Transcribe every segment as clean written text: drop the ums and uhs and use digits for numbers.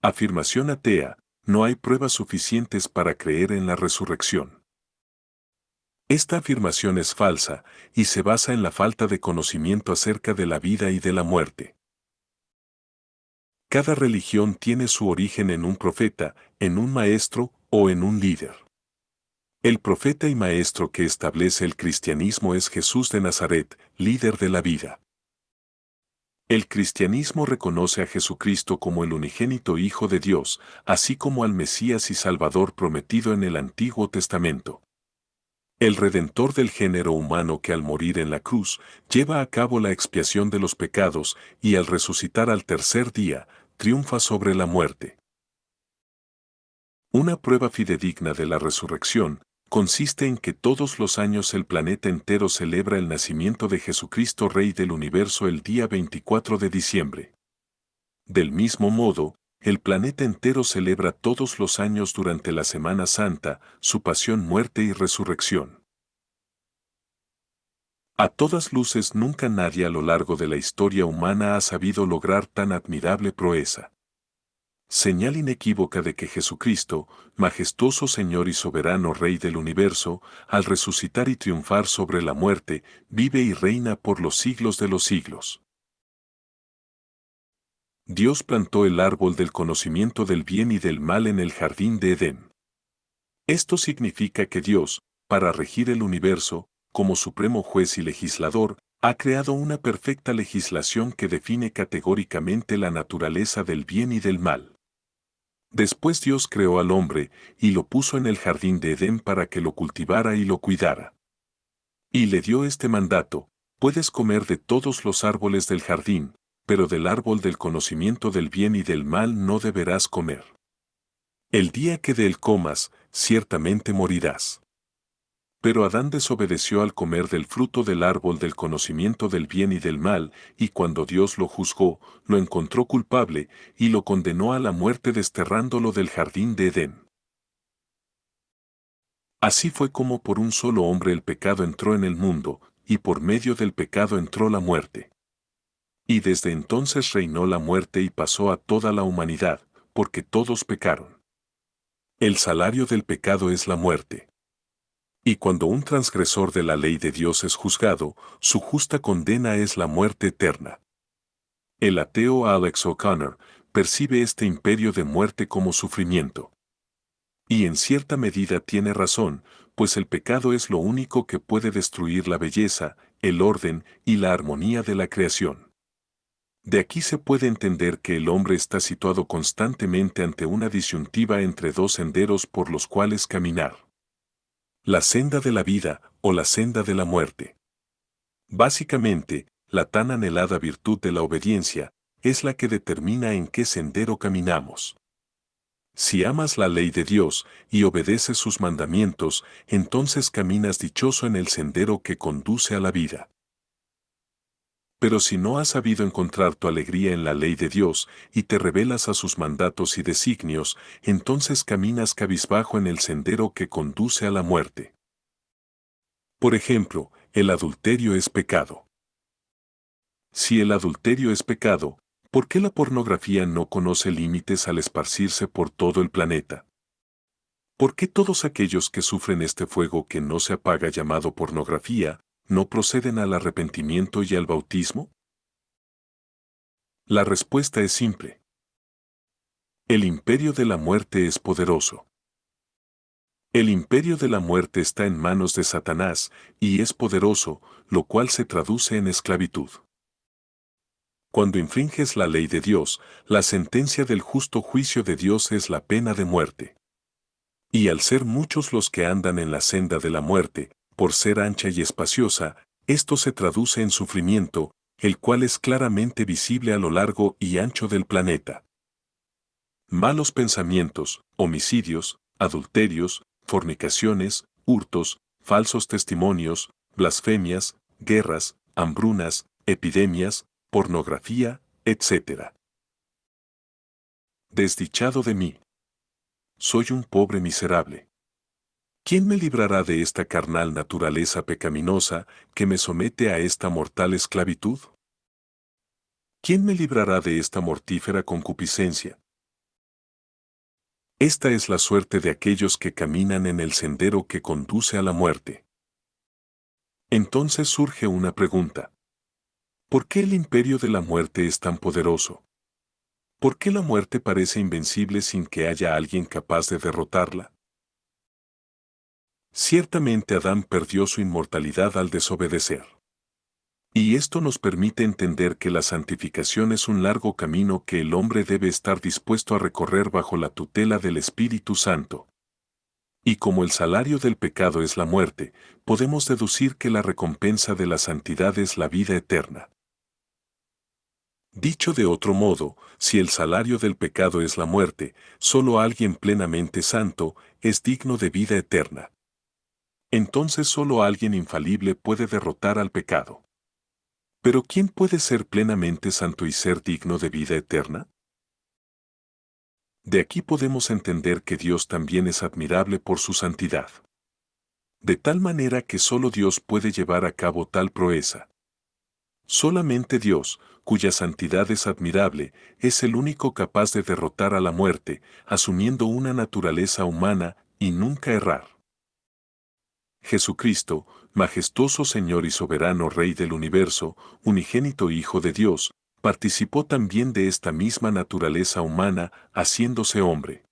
Afirmación atea: no hay pruebas suficientes para creer en la resurrección. Esta afirmación es falsa y se basa en la falta de conocimiento acerca de la vida y de la muerte. Cada religión tiene su origen en un profeta, en un maestro o en un líder. El profeta y maestro que establece el cristianismo es Jesús de Nazaret, líder de la vida. El cristianismo reconoce a Jesucristo como el unigénito Hijo de Dios, así como al Mesías y Salvador prometido en el Antiguo Testamento. El Redentor del género humano que al morir en la cruz lleva a cabo la expiación de los pecados y al resucitar al tercer día, triunfa sobre la muerte. Una prueba fidedigna de la resurrección consiste en que todos los años el planeta entero celebra el nacimiento de Jesucristo Rey del universo el día 24 de diciembre. Del mismo modo, el planeta entero celebra todos los años durante la Semana Santa su pasión, muerte y resurrección. A todas luces nunca nadie a lo largo de la historia humana ha sabido lograr tan admirable proeza. Señal inequívoca de que Jesucristo, majestuoso Señor y soberano Rey del universo, al resucitar y triunfar sobre la muerte, vive y reina por los siglos de los siglos. Dios plantó el árbol del conocimiento del bien y del mal en el jardín de Edén. Esto significa que Dios, para regir el universo, como supremo juez y legislador, ha creado una perfecta legislación que define categóricamente la naturaleza del bien y del mal. Después Dios creó al hombre y lo puso en el jardín de Edén para que lo cultivara y lo cuidara. Y le dio este mandato: puedes comer de todos los árboles del jardín, pero del árbol del conocimiento del bien y del mal no deberás comer. El día que de él comas, ciertamente morirás. Pero Adán desobedeció al comer del fruto del árbol del conocimiento del bien y del mal, y cuando Dios lo juzgó, lo encontró culpable, y lo condenó a la muerte desterrándolo del jardín de Edén. Así fue como por un solo hombre el pecado entró en el mundo, y por medio del pecado entró la muerte. Y desde entonces reinó la muerte y pasó a toda la humanidad, porque todos pecaron. El salario del pecado es la muerte. Y cuando un transgresor de la ley de Dios es juzgado, su justa condena es la muerte eterna. El ateo Alex O'Connor percibe este imperio de muerte como sufrimiento. Y en cierta medida tiene razón, pues el pecado es lo único que puede destruir la belleza, el orden y la armonía de la creación. De aquí se puede entender que el hombre está situado constantemente ante una disyuntiva entre dos senderos por los cuales caminar: la senda de la vida o la senda de la muerte. Básicamente, la tan anhelada virtud de la obediencia es la que determina en qué sendero caminamos. Si amas la ley de Dios y obedeces sus mandamientos, entonces caminas dichoso en el sendero que conduce a la vida. Pero si no has sabido encontrar tu alegría en la ley de Dios y te rebelas a sus mandatos y designios, entonces caminas cabizbajo en el sendero que conduce a la muerte. Por ejemplo, el adulterio es pecado. Si el adulterio es pecado, ¿por qué la pornografía no conoce límites al esparcirse por todo el planeta? ¿Por qué todos aquellos que sufren este fuego que no se apaga llamado pornografía, no proceden al arrepentimiento y al bautismo? La respuesta es simple. El imperio de la muerte es poderoso. El imperio de la muerte está en manos de Satanás, y es poderoso, lo cual se traduce en esclavitud. Cuando infringes la ley de Dios, la sentencia del justo juicio de Dios es la pena de muerte. Y al ser muchos los que andan en la senda de la muerte, por ser ancha y espaciosa, esto se traduce en sufrimiento, el cual es claramente visible a lo largo y ancho del planeta. Malos pensamientos, homicidios, adulterios, fornicaciones, hurtos, falsos testimonios, blasfemias, guerras, hambrunas, epidemias, pornografía, etc. Desdichado de mí. Soy un pobre miserable. ¿Quién me librará de esta carnal naturaleza pecaminosa que me somete a esta mortal esclavitud? ¿Quién me librará de esta mortífera concupiscencia? Esta es la suerte de aquellos que caminan en el sendero que conduce a la muerte. Entonces surge una pregunta. ¿Por qué el imperio de la muerte es tan poderoso? ¿Por qué la muerte parece invencible sin que haya alguien capaz de derrotarla? Ciertamente Adán perdió su inmortalidad al desobedecer. Y esto nos permite entender que la santificación es un largo camino que el hombre debe estar dispuesto a recorrer bajo la tutela del Espíritu Santo. Y como el salario del pecado es la muerte, podemos deducir que la recompensa de la santidad es la vida eterna. Dicho de otro modo, si el salario del pecado es la muerte, solo alguien plenamente santo es digno de vida eterna. Entonces solo alguien infalible puede derrotar al pecado. Pero ¿quién puede ser plenamente santo y ser digno de vida eterna? De aquí podemos entender que Dios también es admirable por su santidad. De tal manera que solo Dios puede llevar a cabo tal proeza. Solamente Dios, cuya santidad es admirable, es el único capaz de derrotar a la muerte, asumiendo una naturaleza humana y nunca errar. Jesucristo, majestuoso Señor y soberano Rey del universo, unigénito Hijo de Dios, participó también de esta misma naturaleza humana, haciéndose hombre.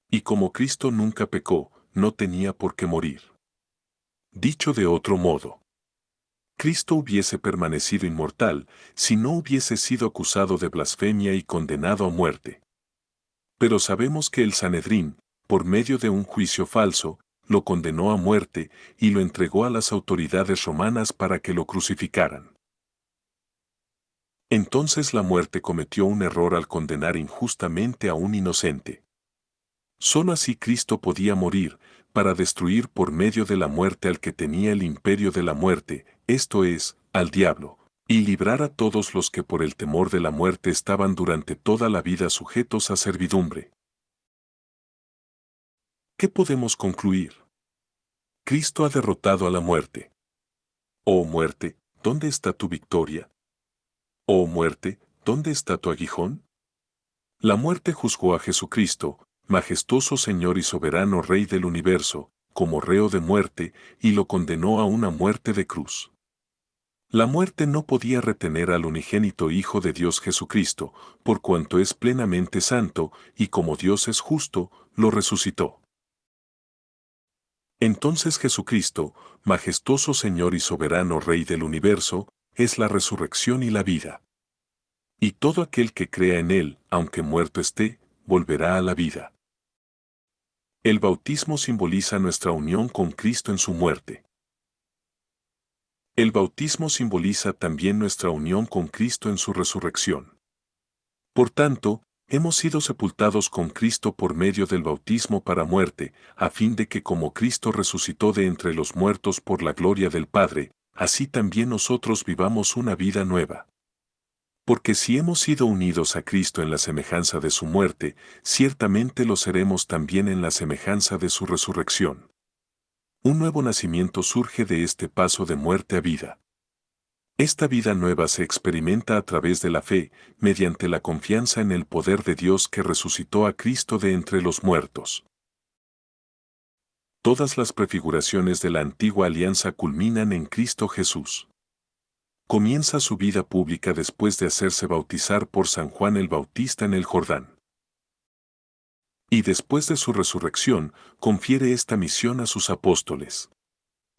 Y como Cristo nunca pecó, no tenía por qué morir. Dicho de otro modo, Cristo hubiese permanecido inmortal si no hubiese sido acusado de blasfemia y condenado a muerte. Pero sabemos que el Sanedrín, por medio de un juicio falso, lo condenó a muerte y lo entregó a las autoridades romanas para que lo crucificaran. Entonces la muerte cometió un error al condenar injustamente a un inocente. Solo así Cristo podía morir, para destruir por medio de la muerte al que tenía el imperio de la muerte, esto es, al diablo, y librar a todos los que por el temor de la muerte estaban durante toda la vida sujetos a servidumbre. ¿Qué podemos concluir? Cristo ha derrotado a la muerte. Oh muerte, ¿dónde está tu victoria? Oh muerte, ¿dónde está tu aguijón? La muerte juzgó a Jesucristo, majestuoso Señor y soberano Rey del universo, como reo de muerte, y lo condenó a una muerte de cruz. La muerte no podía retener al unigénito Hijo de Dios Jesucristo, por cuanto es plenamente santo, y como Dios es justo, lo resucitó. Entonces Jesucristo, majestuoso Señor y soberano Rey del universo, es la resurrección y la vida. Y todo aquel que crea en Él, aunque muerto esté, volverá a la vida. El bautismo simboliza nuestra unión con Cristo en su muerte. El bautismo simboliza también nuestra unión con Cristo en su resurrección. Por tanto, hemos sido sepultados con Cristo por medio del bautismo para muerte, a fin de que como Cristo resucitó de entre los muertos por la gloria del Padre, así también nosotros vivamos una vida nueva. Porque si hemos sido unidos a Cristo en la semejanza de su muerte, ciertamente lo seremos también en la semejanza de su resurrección. Un nuevo nacimiento surge de este paso de muerte a vida. Esta vida nueva se experimenta a través de la fe, mediante la confianza en el poder de Dios que resucitó a Cristo de entre los muertos. Todas las prefiguraciones de la antigua alianza culminan en Cristo Jesús. Comienza su vida pública después de hacerse bautizar por San Juan el Bautista en el Jordán. Y después de su resurrección, confiere esta misión a sus apóstoles.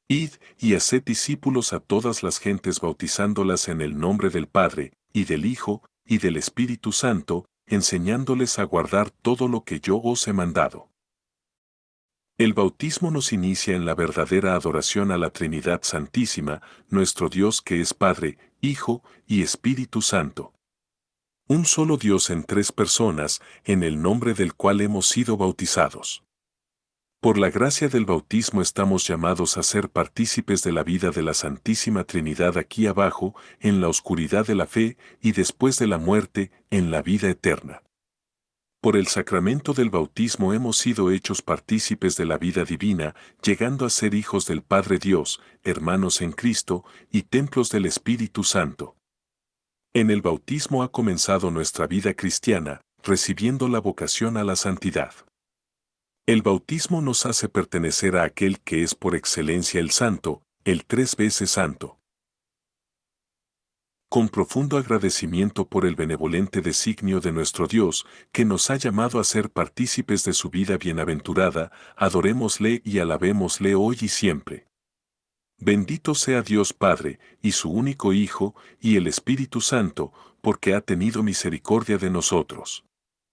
Id y haced discípulos a todas las gentes bautizándolas en el nombre del Padre, y del Hijo, y del Espíritu Santo, enseñándoles a guardar todo lo que yo os he mandado. El bautismo nos inicia en la verdadera adoración a la Trinidad Santísima, nuestro Dios que es Padre, Hijo y Espíritu Santo. Un solo Dios en tres personas, en el nombre del cual hemos sido bautizados. Por la gracia del bautismo estamos llamados a ser partícipes de la vida de la Santísima Trinidad aquí abajo, en la oscuridad de la fe, y después de la muerte, en la vida eterna. Por el sacramento del bautismo hemos sido hechos partícipes de la vida divina, llegando a ser hijos del Padre Dios, hermanos en Cristo, y templos del Espíritu Santo. En el bautismo ha comenzado nuestra vida cristiana, recibiendo la vocación a la santidad. El bautismo nos hace pertenecer a aquel que es por excelencia el Santo, el 3 veces Santo. Con profundo agradecimiento por el benevolente designio de nuestro Dios, que nos ha llamado a ser partícipes de su vida bienaventurada, adorémosle y alabémosle hoy y siempre. Bendito sea Dios Padre, y su único Hijo, y el Espíritu Santo, porque ha tenido misericordia de nosotros.